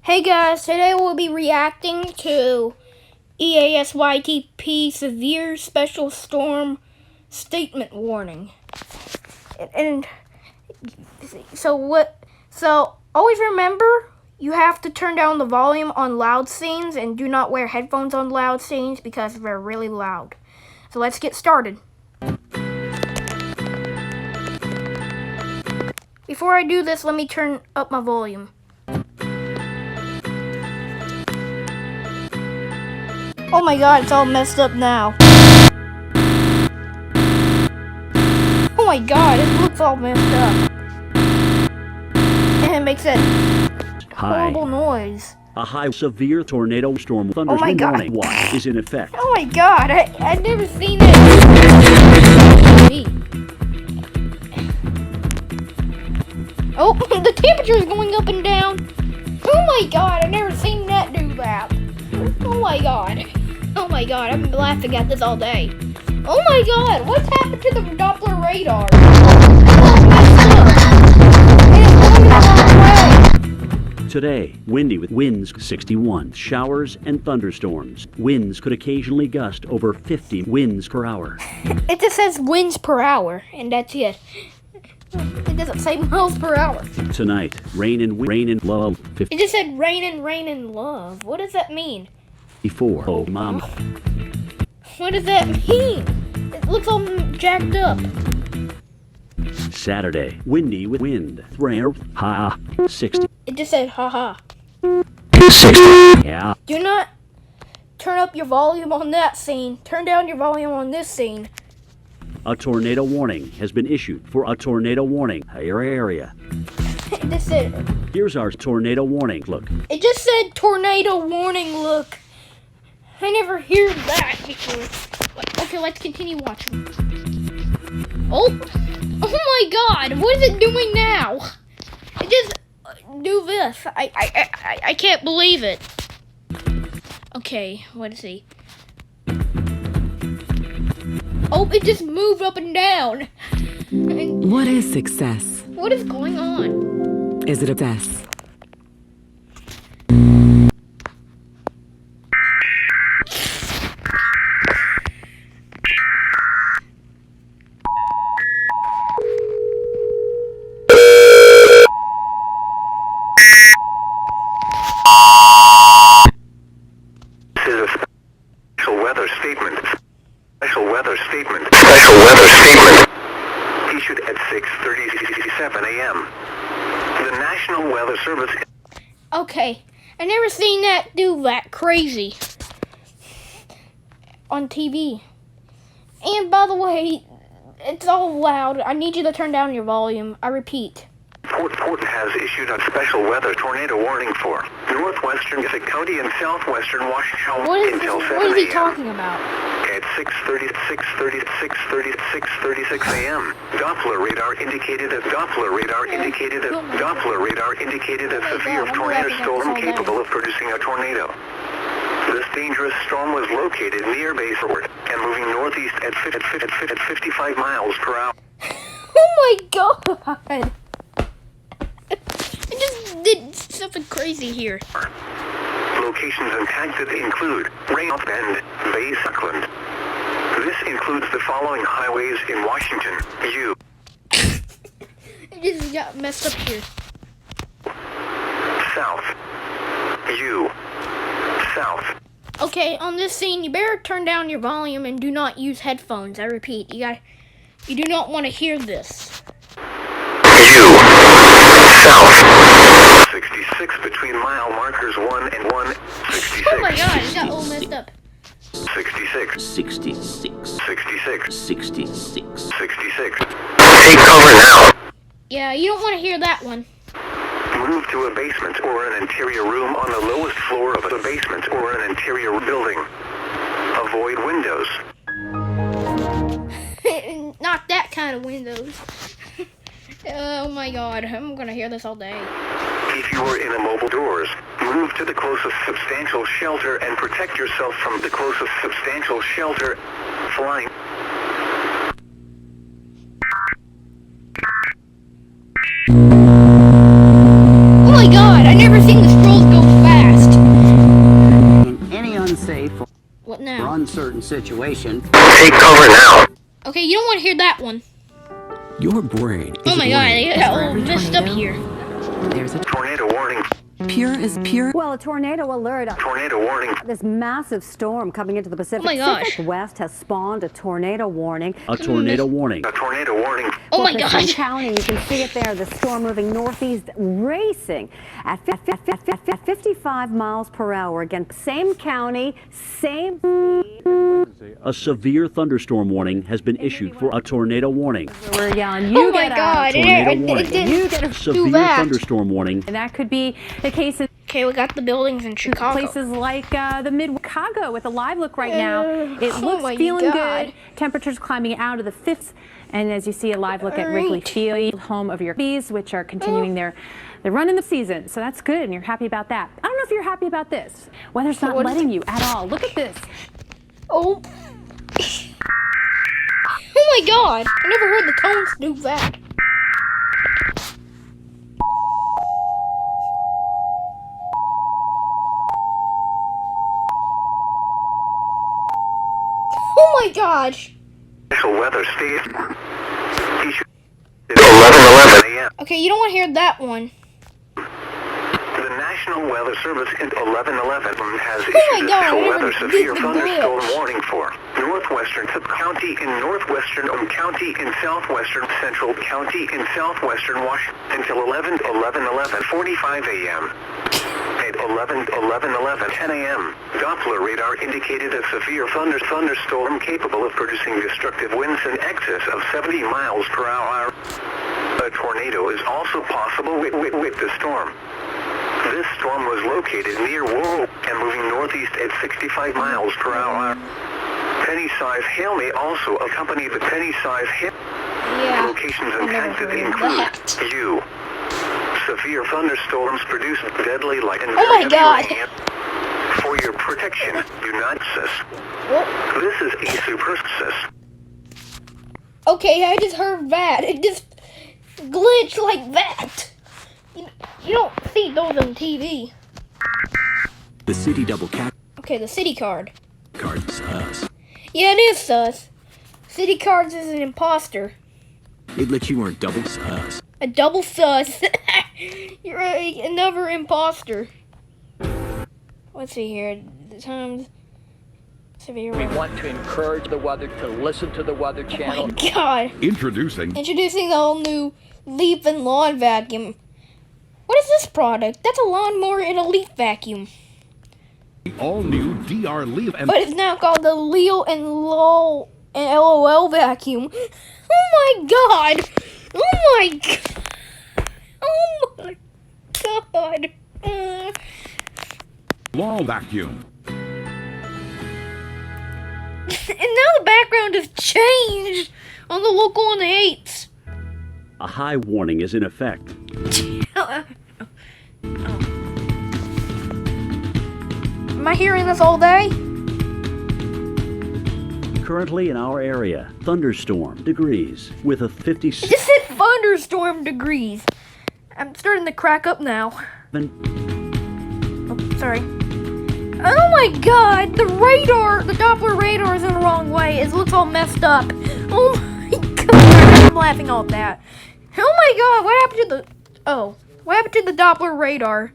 Hey guys, today we'll be reacting to EASYTP Severe Special Storm Statement Warning. And so always remember, you have to turn down the volume on loud scenes and do not wear headphones on loud scenes because they're really loud. So let's get started. Before I do this, let me turn up my volume. Oh my god, it's all messed up now. Oh my god, it looks all messed up. And it makes that horrible noise. A high severe tornado storm thunderstorm warning watch is in effect. Oh my god, I've never seen that. Oh, the temperature is going up and down. Oh my god, I've never seen that do that. Oh my god. Oh my god, I've been laughing at this all day. Oh my god, what's happened to the Doppler radar? Today, windy with winds 61, showers and thunderstorms. Winds could occasionally gust over 50 winds per hour. It just says winds per hour, and that's it. It doesn't say miles per hour. Tonight, rain and love. It just said rain and love. What does that mean? 54. Oh, mom. What does that mean? It looks all jacked up. Saturday, windy with wind. Rain. 60. It just said haha. 60. Yeah. Do not turn up your volume on that scene. Turn down your volume on this scene. A tornado warning has been issued for a tornado warning area. It just said. Here's our tornado warning. Look. It just said tornado warning. Look. I never heard that before. Okay, let's continue watching. Oh my god, what is it doing now? It just do this. I can't believe it. Okay, what is he? Oh, it just moved up and down. What is success? What is going on? Is it a success? Special weather statement issued at 6:37 a.m. The National Weather Service. Okay, I never seen that do that crazy on TV. And by the way, it's all loud. I need you to turn down your volume. I repeat. Port has issued a special weather tornado warning for northwestern Essex County and southwestern Washington until 7 a.m. What is he talking about? At 6:36 a.m. Doppler radar indicated a severe tornado storm capable of producing a tornado. This dangerous storm was located near Bayport and moving northeast at 55 miles per hour. Oh my god! I just did something crazy here. Locations impacted include Raynolds Bend, Bay Suckland. This includes the following highways in Washington. It just got messed up here. South. South. Okay, on this scene, you better turn down your volume and do not use headphones. I repeat, you do not want to hear this. South. 66 between mile markers 1 and 166. Oh my god, it got all messed up. 66. 66. 66. 66. 66. Take cover now. Yeah, you don't want to hear that one. Move to a basement or an interior room on the lowest floor of a basement or an interior building. Avoid windows. Not that kind of windows. Oh my god, I'm gonna hear this all day. If you are in a mobile doors, move to the closest substantial shelter and protect yourself from the closest substantial shelter. Flying. Oh my god, I never seen the scrolls go situation. Take cover now. Okay, you don't want to hear that one. Your brain Oh is my god, they learning. got all messed up here. There's a Tornado warning. pure is pure. Well, a tornado alert. Tornado warning. This massive storm coming into the Pacific. Oh my gosh. Pacific West has spawned a tornado warning. A tornado warning. A tornado warning. Oh my Wilkinson gosh. County, you can see it there. The storm moving northeast, racing at 55 miles per hour. Again, same county, same speed. A severe thunderstorm warning has been issued for a tornado warning. We're yelling, you Oh my get out. god, Tornado it warning. didn't You get a Severe that. thunderstorm warning. And that could be the case in Okay, we got the buildings in Chicago. places like the mid-Chicago with a live look right now. It oh looks my feeling God. good. Temperatures climbing out of the 50s. And as you see a live look at Wrigley Right. Field, home of your bees, which are continuing their run in the season. So that's good, and you're happy about that. I don't know if you're happy about this. Weather's not What is letting you at all. Look at this. Oh. Oh my god, I never heard the tones do that. Oh my gosh. Special weather state. Issued at 11:11 a.m. Okay, you don't want to hear that one. The National Weather Service at 11:11 has my issued a God, special I weather never severe did the thunderstorm glitch. warning for northwestern county in northwestern county in southwestern central county in southwestern Washington until 11:45 a.m. At 11:11 10 a.m. Doppler radar indicated a severe thunderstorm capable of producing destructive winds in excess of 70 miles per hour. A tornado is also possible with the storm. This storm was located near Wool and moving northeast at 65 miles per hour. Penny-sized hail may also accompany the penny-sized hail. Yeah. Locations I never impacted heard include that. U. Severe thunderstorms produce deadly light and Oh my heavy God. rain. For your protection, do not sus. Whoop. This is a superstitious. Okay, I just heard that. It just glitched like that. You don't see those on TV. The city double cat Okay, the city card. card sus. Yeah, it is sus. City cards is an imposter. It lets you earn double sus. A double sus. You're another imposter. Let's see here. The times. Severe. We want to encourage the weather to listen to the Weather Oh Channel. my god. Introducing Introducing the all new leaf and lawn vacuum. What is this product? That's a lawnmower and a leaf vacuum. the all-new DR Leaf and But it's now called the Leo and LOL and LOL vacuum. Oh my god! Oh my god! Oh my god! Wall Vacuum. And now the background has changed on the local on the 8s. A high warning is in effect. Am I hearing this all day? Currently in our area, thunderstorm degrees with a 57. It just said thunderstorm degrees. I'm starting to crack up now. Oh, sorry. Oh my god, the radar, the Doppler radar is in the wrong way. It looks all messed up. Oh my god, I'm laughing all at that. Oh my god, what happened to the, what happened to the Doppler radar?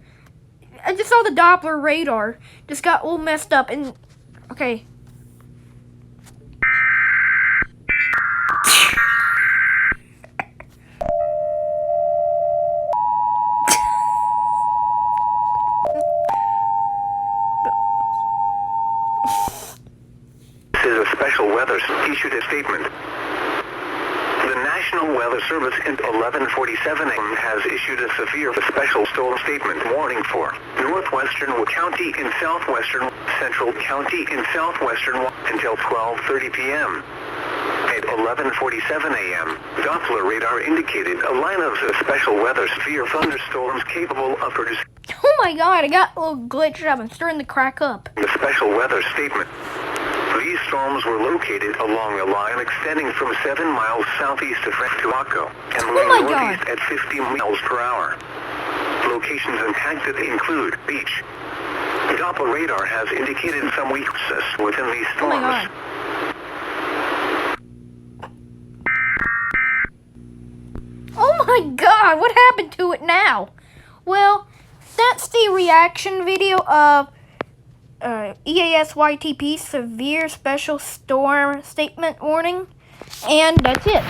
I just saw the Doppler radar just got all messed up and, okay. This is a special weather issued a statement. The National Weather Service at 11:47 a.m. has issued a severe special storm statement warning for northwestern county and southwestern central county and southwestern until 12:30 p.m. At 11:47 a.m., Doppler radar indicated a line of special weather severe thunderstorms capable of producing Oh my god, I got a little glitched up. I'm starting to crack up. the special weather statement. These storms were located along a line extending from 7 miles southeast of Tuaco and moving my northeast God. at 50 miles per hour. Locations impacted include Beach, Doppler radar has indicated some weaknesses within these Oh my storms. god. Oh my god, what happened to it now? Well, that's the reaction video of EASYTP Severe Special Storm Statement Warning. And that's it.